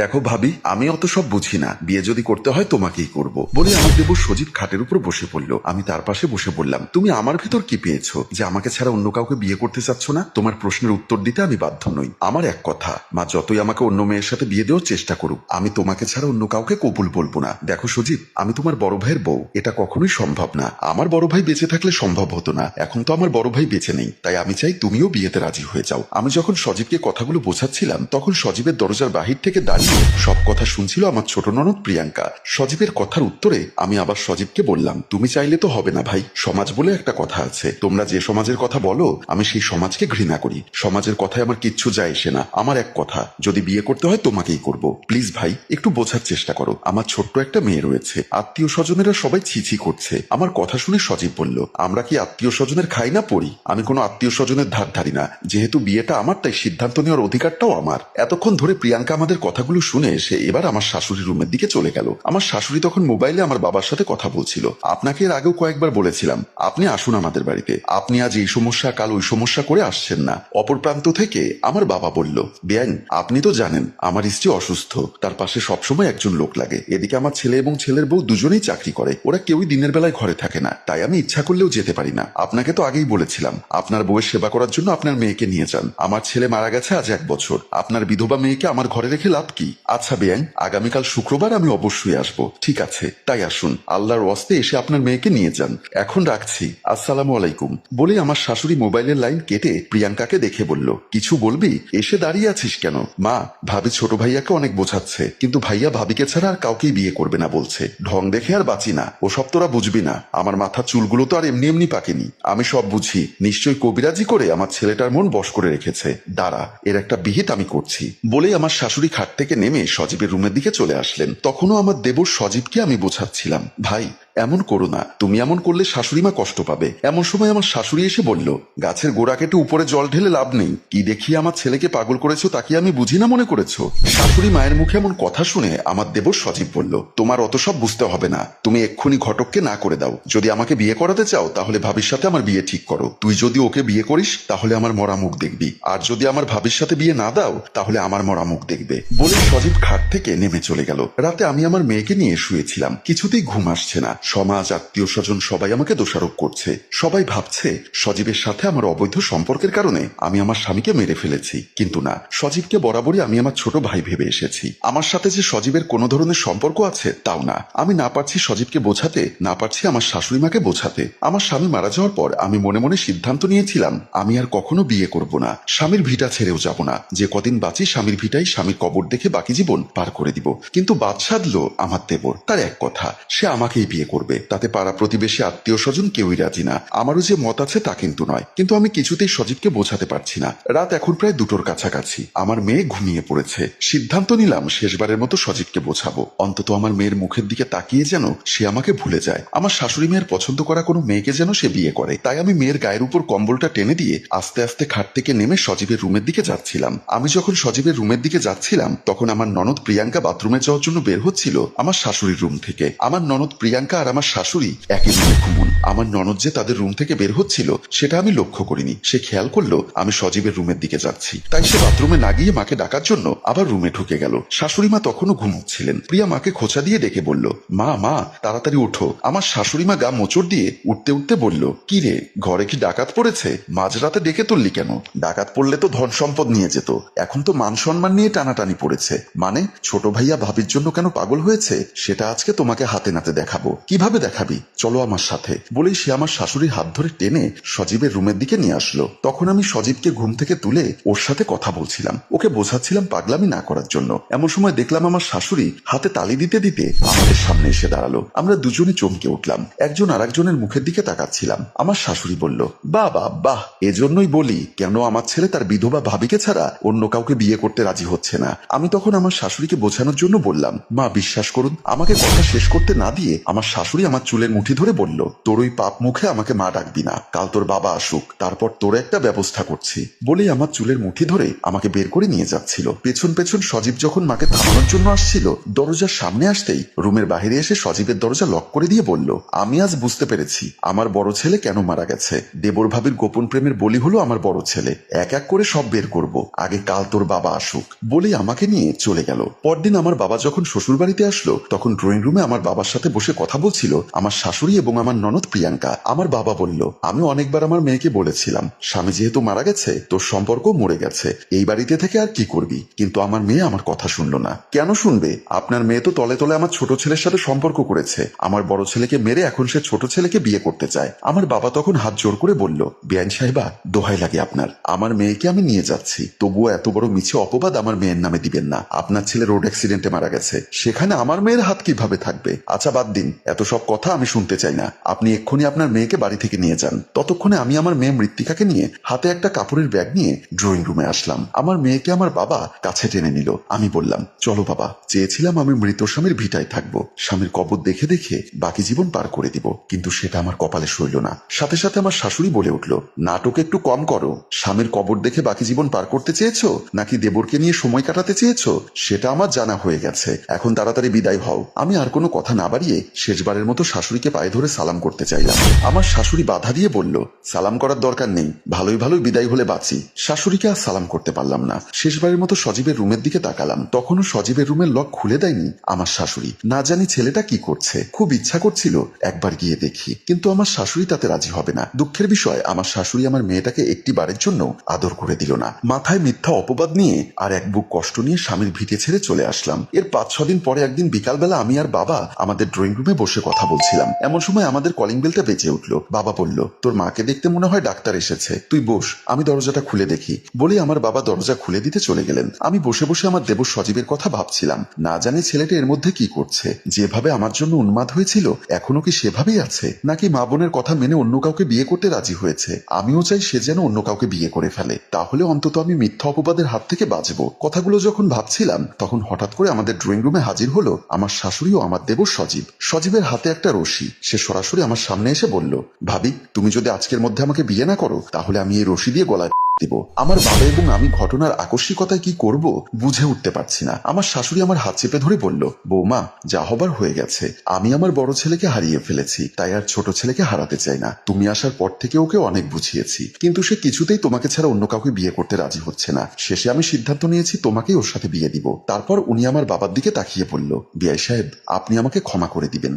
দেখো ভাবি, আমি অত সব বুঝি না, বিয়ে যদি করতে হয় তোমাকেই করব বলে আমার দেবর সজীব খাটের উপর বসে পড়লো। আমি তার পাশে বসে বললাম, তুমি আমার ভেতর কি পেয়েছো যে আমাকে ছাড়া অন্য কাউকে বিয়ে করতে চাচ্ছ না? তোমার প্রশ্নের উত্তর দিতে আমি বাধ্য নই। আমার এক কথা, মা যতই আমাকে অন্য মেয়ের সাথে বিয়ে দেওয়ার চেষ্টা করুক, আমি তোমাকে ছাড়া অন্য কাউকে কবুল বলবো না। দেখো সজীব, আমি তোমার বড় ভাইয়ের বউ, এটা কখনোই সম্ভব না। আমার বড় ভাই বেঁচে থাকলে সম্ভব হতো না, এখন তো আমার বড় ভাই বেঁচে নেই, তাই আমি চাই তুমিও বিয়েতে রাজি হয়ে যাও। আমি যখন সজীবকে কথাগুলো বোঝাচ্ছিলাম তখন সজীবের দরজার বাহির থেকে দাঁড়িয়ে সব কথা শুনছিল আমার ছোট ননদ প্রিয়াঙ্কা। সজীবের কথার উত্তরে আমি আবার সজীবকে বললাম, তুমি চাইলে তো হবে না ভাই, সমাজ বলে একটা কথা আছে, তোমরা যে সমাজের কথা বলো আমি সেই সমাজকে ঘৃণা করি। সমাজের কথায় আমার কিচ্ছু যায় আসে না। আমার এক কথা, যদি বিয়ে করতে হয় তোমাকেই করব। প্লিজ ভাই, একটু বোঝার চেষ্টা করো, আমার ছোট্ট একটা মেয়ে রয়েছে, আত্মীয় স্বজনেরা সবাই ছিছি করছে। আমার কথা শুনে সজীব বলল, আমরা কি আত্মীয় স্বজনের খাই না পড়ি? আমি কোনো আত্মীয় স্বজনের ধার ধারি না, যেহেতু বিয়েটা আমার তাই সিদ্ধান্ত নেওয়ার অধিকারটাও আমার। এতক্ষণ ধরে প্রিয়াঙ্কা আমাদের কথাগুলো শুনে এসে এবার আমার শাশুড়ির রুমের দিকে চলে গেল। আমার শাশুড়ি তখন মোবাইলে আমার বাবার সাথে কথা বলছিল। আপনাকে এর আগেও কয়েকবার বলেছিলাম আপনি আসুন আমাদের বাড়িতে, আপনি আজ এই সমস্যা কাল ওই সমস্যা করে আসছেন না। অপর প্রান্ত থেকে আমার বাবা বলল, বেআইন আপনি তো জানেন আমার স্ত্রী অসুস্থ, তার পাশে সবসময় একজন লোক লাগে। এদিকে আমার ছেলে এবং ছেলের বউ দুজনেই চাকরি করে, ওরা কেউই দিনের বেলায় ঘরে থাকে না, তাই আমি ইচ্ছা করলেও যেতে পারি না। আপনাকে তো আগেই বলেছিলাম আপনার বউয়ের সেবা করার জন্য আপনার মেয়েকে নিয়ে যান। আমার ছেলে মারা গেছে আজ 1 বছর, আপনার বিধবা মেয়েকে আমার ঘরে রেখে লাভ কি? আচ্ছা বেআইন, আগামীকাল শুক্রবার আমি অবশ্যই আসবো। ঠিক আছে, তাই আসুন, আল্লাহর ওয়াস্তে এসে আপনার মেয়েকে নিয়ে যান। এখন রাখছি, আসসালামু আলাইকুম বলে আমার শাশুড়ি মোবাইলের লাইন কেটে প্রিয়াঙ্কাকে দেখে বলল, কিছু বলবি? এসে দাঁড়িয়ে আছিস কেন? মা, ভাবি ছোট ভাইয়াকে অনেক বোঝাচ্ছে, কিন্তু ভাইয়া ভাবিকে ছাড়া আর কাউকেই বিয়ে করবে না বলছে। ঢং দেখে আর বাঁচি না, ওসব তোরা বুঝবি না। আমার মাথার চুলগুলো তো আর এমনি এমনি পাকেনি, আমি সব বুঝি। নিশ্চয়ই কবিরাজি করে আমার ছেলেটার মন বশ করে রেখেছে, দাঁড়া এর একটা বিহিত আমি করছি বলে আমার শাশুড়ি খাট থেকে নেমে সজীবের রুমের দিকে চলে আসলেন। তখনও আমার দেবর সজীবকে আমি বোঝাচ্ছিলাম, ভাই এমন করো না, তুমি এমন করলে শাশুড়ি মা কষ্ট পাবে। এমন সময় আমার শাশুড়ি এসে বলল, গাছের গোড়া কেটে উপরে জল ঢেলে লাভ নেই, কি দেখিয়ে আমার ছেলেকে পাগল করেছো তা কি আমি বুঝি না মনে করেছো? শাশুড়ি মায়ের মুখে এমন কথা শুনে আমার দেবর সজীব বলল, তোমার অত সব বুঝতে হবে না, তুমি এক্ষুনি ঘটককে না করে দাও। যদি আমাকে বিয়ে করাতে চাও তাহলে ভাবির সাথে আমার বিয়ে ঠিক করো। তুই যদি ওকে বিয়ে করিস তাহলে আমার মরা মুখ দেখবি, আর যদি আমার ভাবির সাথে বিয়ে না দাও তাহলে আমার মরা মুখ দেখবে বলে সজীব খাট থেকে নেমে চলে গেল। রাতে আমি আমার মেয়েকে নিয়ে শুয়েছিলাম, কিছুতেই ঘুম আসছে না। সমাজ আত্মীয় স্বজন সবাই আমাকে দোষারোপ করছে, সবাই ভাবছে সজীবের সাথে আমার অবৈধ সম্পর্কের কারণে আমি আমার স্বামীকে মেরে ফেলেছি। কিন্তু না, সজীবকে বরাবরই আমি আমার ছোট ভাই ভেবে এসেছি। আমার সাথে যে সজীবের কোনো ধরনের সম্পর্ক আছে তাও না। আমি না পারছি সজীবকে বোঝাতে, না পারছি আমার শাশুড়ি মাকে বোঝাতে। আমার স্বামী মারা যাওয়ার পর আমি মনে মনে সিদ্ধান্ত নিয়েছিলাম আমি আর কখনো বিয়ে করব না, স্বামীর ভিটা ছেড়েও যাব না। যে কদিন বাঁচি স্বামীর ভিটাই স্বামীর কবর দেখে বাকি জীবন পার করে দিব। কিন্তু বাদ সাধলো আমার দেবর, তার এক কথা, সে আমাকেই বিয়ে করবে, তাতে পাড়া প্রতিবেশী আত্মীয় স্বজন কেউই রাজি না। আমারও যে মত আছে তা কিন্তু নয়, কিন্তু আমি কিছুতেই সজীবকে বোঝাতে পারছি না। রাত এখন প্রায় 2টোর কাছাকাছি, আমার মেয়ে ঘুমিয়ে পড়েছে। সিদ্ধান্ত নিলাম শেষবারের মতো সজীবকে বোঝাবো, অন্তত আমার মেয়ের মুখের দিকে তাকিয়ে যেন সে আমাকে ভুলে যায়। আমার শাশুড়ি মেয়ের পছন্দ করা কোনো মেয়েকে যেন সে বিয়ে করে। তাই আমি মেয়ের গায়ের উপর কম্বলটা টেনে দিয়ে আস্তে আস্তে খাট থেকে নেমে সজীবের রুমের দিকে যাচ্ছিলাম। আমি যখন সজীবের রুমের দিকে যাচ্ছিলাম তখন আমার ননদ প্রিয়াঙ্কা বাথরুমে যাওয়ার জন্য বের হচ্ছিল আমার শাশুড়ির রুম থেকে। আমার ননদ প্রিয়াঙ্কা আর আমার শাশুড়ি একই রুমে ঘুমুন। আমার ননদ যে তাদের রুম থেকে বের হচ্ছিল সেটা আমি লক্ষ্য করিনি। সে খেয়াল করলো আমি সজীবের রুমের দিকে যাচ্ছি, তাই সে বাথরুমে না গিয়ে মাকে ডাকার জন্য আবার রুমে ঢুকে গেল। শাশুড়ি মা তখনও ঘুমোচ্ছিলেন। প্রিয়া মাকে খোঁচা দিয়ে ডেকে বলল, মা মা তাড়াতাড়ি ওঠো। আমার শাশুড়ি মা গা মোচড় দিয়ে উঠতে উঠতে বলল, কি রে, ঘরে কি ডাকাত পড়েছে? মাঝরাতে ডেকে তুললি কেন? ডাকাত পড়লে তো ধন সম্পদ নিয়ে যেত, এখন তো মান সম্মান নিয়ে টানাটানি পড়েছে। মানে ছোট ভাইয়া ভাবির জন্য কেন পাগল হয়েছে সেটা আজকে তোমাকে হাতে নাতে দেখাবো। কিভাবে দেখাবি? চলো আমার সাথে বলেই সে আমার শাশুড়ির হাত ধরে টেনে সজীবের রুমের দিকে নিয়ে আসলো। তখন আমি সজীবকে ঘুম থেকে তুলে ওর সাথে কথা বলছিলাম, ওকে বোঝাচ্ছিলাম পাগলামি না করার জন্য। এমন সময় দেখলাম আমার শাশুড়ি হাতে তালি দিতে দিতে আমাদের সামনে এসে দাঁড়ালো। আমরা দুজনই চমকে উঠলাম, একজন আর একজনের মুখের দিকে তাকাচ্ছিলাম। আমার শাশুড়ি বলল, বাবা বাহ, এজন্যই বলি কেন আমার ছেলে তার বিধবা ভাবিকে ছাড়া অন্য কাউকে বিয়ে করতে রাজি হচ্ছে না। আমি তখন আমার শাশুড়িকে বোঝানোর জন্য বললাম, মা বিশ্বাস করুন, আমাকে কথা শেষ করতে না দিয়ে আমার শাশুড়ি আমার চুলের মুঠি ধরে বলল, তোর ওই পাপ মুখে আমাকে মা ডাকবি না, কাল তোর বাবা আসুক, তারপর তোর একটা ব্যবস্থা করছি বলেই আমার চুলের মুঠি ধরে আমাকে বের করে নিয়ে যাচ্ছিল। পেছন পেছন সজীব যখন মাকে থামানোর জন্য আসছিল, দরজার সামনে আসতেই রুমের বাইরে এসে সজীবের দরজা লক করে দিয়ে বলল, আমি আজ বুঝতে পেরেছি আমার বড় ছেলে কেন মারা গেছে। দেবর ভাবির গোপন প্রেমের বলি হলো আমার বড় ছেলে। এক এক করে সব বের করব, আগে কাল তোর বাবা আসুক বলেই আমাকে নিয়ে চলে গেল। পরদিন আমার বাবা যখন শ্বশুর বাড়িতে আসলো, তখন ড্রয়িং রুমে আমার বাবার সাথে বসে কথা বলছিল আমার শাশুড়ি এবং আমার ননদ প্রিয়াঙ্কা। আমার বাবা বলল, আমি অনেকবার আমার মেয়েকে বলেছিলাম স্বামী যেহেতু মারা গেছে তোর সম্পর্ক মরে গেছে, এই বাড়িতে থেকে আর কি করবি, কিন্তু আমার মেয়ে আমার কথা শুনলো না। কেন শুনবে? আপনার মেয়ে তো তলে তলে আমার ছোট ছেলের সাথে সম্পর্ক করেছে, আমার বড় ছেলেকে মেরে এখন সে ছোট ছেলেকে বিয়ে করতে চায়। আমার বাবা তখন হাত জোর করে বলল, বেআইন সাহেবা দোহাই লাগে আপনার, আমার মেয়েকে আমি নিয়ে যাচ্ছি, তবুও এত বড় মিছে অপবাদ আমার মেয়ের নামে দিবেন না। আপনার ছেলে রোড অ্যাক্সিডেন্টে মারা গেছে, সেখানে আমার মেয়ের হাত কিভাবে থাকবে? আচ্ছা বাদ দিন, এত সব কথা আমি শুনতে চাই না, আপনি এক্ষুনি আপনার মেয়েকে বাড়ি থেকে নিয়ে যান। ততক্ষণে আমি আমার মেয়ে মৃত্তিকাকে নিয়ে হাতে একটা কাপড়ের ব্যাগ নিয়ে ড্রয়িং রুমে আসলাম। আমার মেয়েকে আমার বাবা কাছে টেনে নিল। আমি বললাম, চলো বাবা, চেয়েছিলাম আমি মৃত স্বামীর ভিটায় থাকবো, স্বামীর কবর দেখে দেখে বাকি জীবন পার করে দিব, কিন্তু সেটা আমার কপালে সইল না। সাথে সাথে আমার শাশুড়ি বলে উঠল, নাটক একটু কম করো, স্বামীর কবর দেখে বাকি জীবন পার করতে চেয়েছো নাকি দেবরকে নিয়ে সময় কাটাতে চেয়েছো সেটা আমার জানা হয়ে গেছে, এখন তাড়াতাড়ি বিদায় হও। আমি আর কোনো কথা না বাড়িয়ে শেষবারের মতো শাশুড়িকে পায়ে ধরে সালাম করতে চাইলাম। আমার শাশুড়ি বাধা দিয়ে বলল, সালাম করার দরকার নেই, ভালোই ভালোই বিদায় হলে বাঁচি। শাশুড়িকে আর সালাম করতে পারলাম না। শেষবারের মতো সজীবের রুমের দিকে তাকালাম, তখনও সজীবের রুমের লক খুলে দেয়নি আমার শাশুড়ি। না জানি ছেলেটা কি করছে, খুব ইচ্ছা করছিল একবার গিয়ে দেখি, কিন্তু আমার শাশুড়ি তাতে রাজি হবে না। দুঃখের বিষয়, আমার শাশুড়ি আমার মেয়েটাকে একটি বারের জন্য আদর করে দিল না। মাথায় মিথ্যা অপবাদ নিয়ে আর এক বুক কষ্ট নিয়ে স্বামীর ভিটে ছেড়ে চলে আসলাম। এর 5-6 দিন পরে একদিন বিকালবেলা আমি আর বাবা আমাদের ড্রয়িং রুমে বসে কথা বলছিলাম, এমন সময় আমাদের কলিং বেলটা বেজে উঠলো। বাবা বলল, তোর মাকে দেখতে মনে হয় ডাক্তার এসেছে, তুই বস, আমি দরজাটা খুলে দেখি বলে আমার বাবা দরজা খুলে দিতে চলে গেলেন। আমি বসে বসে আমার দেবর সজীবের কথা ভাবছিলাম। না জানি ছেলেটা এর মধ্যে কি করছে, যেভাবে আমার জন্য উন্মাদ হয়েছিল এখনো কি সেভাবেই আছে, নাকি মা বোনের কথা মেনে অন্য কাউকে বিয়ে করতে রাজি হয়েছে। আমিও চাই সে যেন অন্য কাউকে বিয়ে করে ফেলে, তাহলে অন্তত আমি মিথ্যা অপবাদের হাত থেকে বাঁচবো। কথাগুলো যখন ভাবছিলাম তখন হঠাৎ করে আমাদের ড্রয়িং রুমে হাজির হলো আমার শাশুড়ি ও আমার দেবর সজীব। সজীবের হাতে একটা রশি, সে সরাসরি আমার সামনে এসে বলল, ভাবি তুমি যদি আজকের মধ্যে আমাকে বিয়ে না করো তাহলে আমি এই রশি দিয়ে গলায় দিব। আমার বাবা এবং আমি ঘটনার আকস্মিকতায় কি করব বুঝে উঠতে পারছি না। আমার শাশুড়ি আমার হাত চেপে ধরে বলল, বৌমা যা হবার হয়ে গেছে, আমি আমার বড় ছেলেকে হারিয়ে ফেলেছি, তাই আর ছোট ছেলেকে হারাতে চাই না। তুমি আসার পর থেকে ওকে অনেক বুঝিয়েছি, কিন্তু সে কিছুতেই তোমাকে ছাড়া অন্য কাউকে বিয়ে করতে রাজি হচ্ছে না। শেষে আমি সিদ্ধান্ত নিয়েছি তোমাকেই ওর সাথে বিয়ে দিব। তারপর উনি আমার বাবার দিকে তাকিয়ে বলল, বিআই সাহেব আপনি আমাকে ক্ষমা করে দিবেন।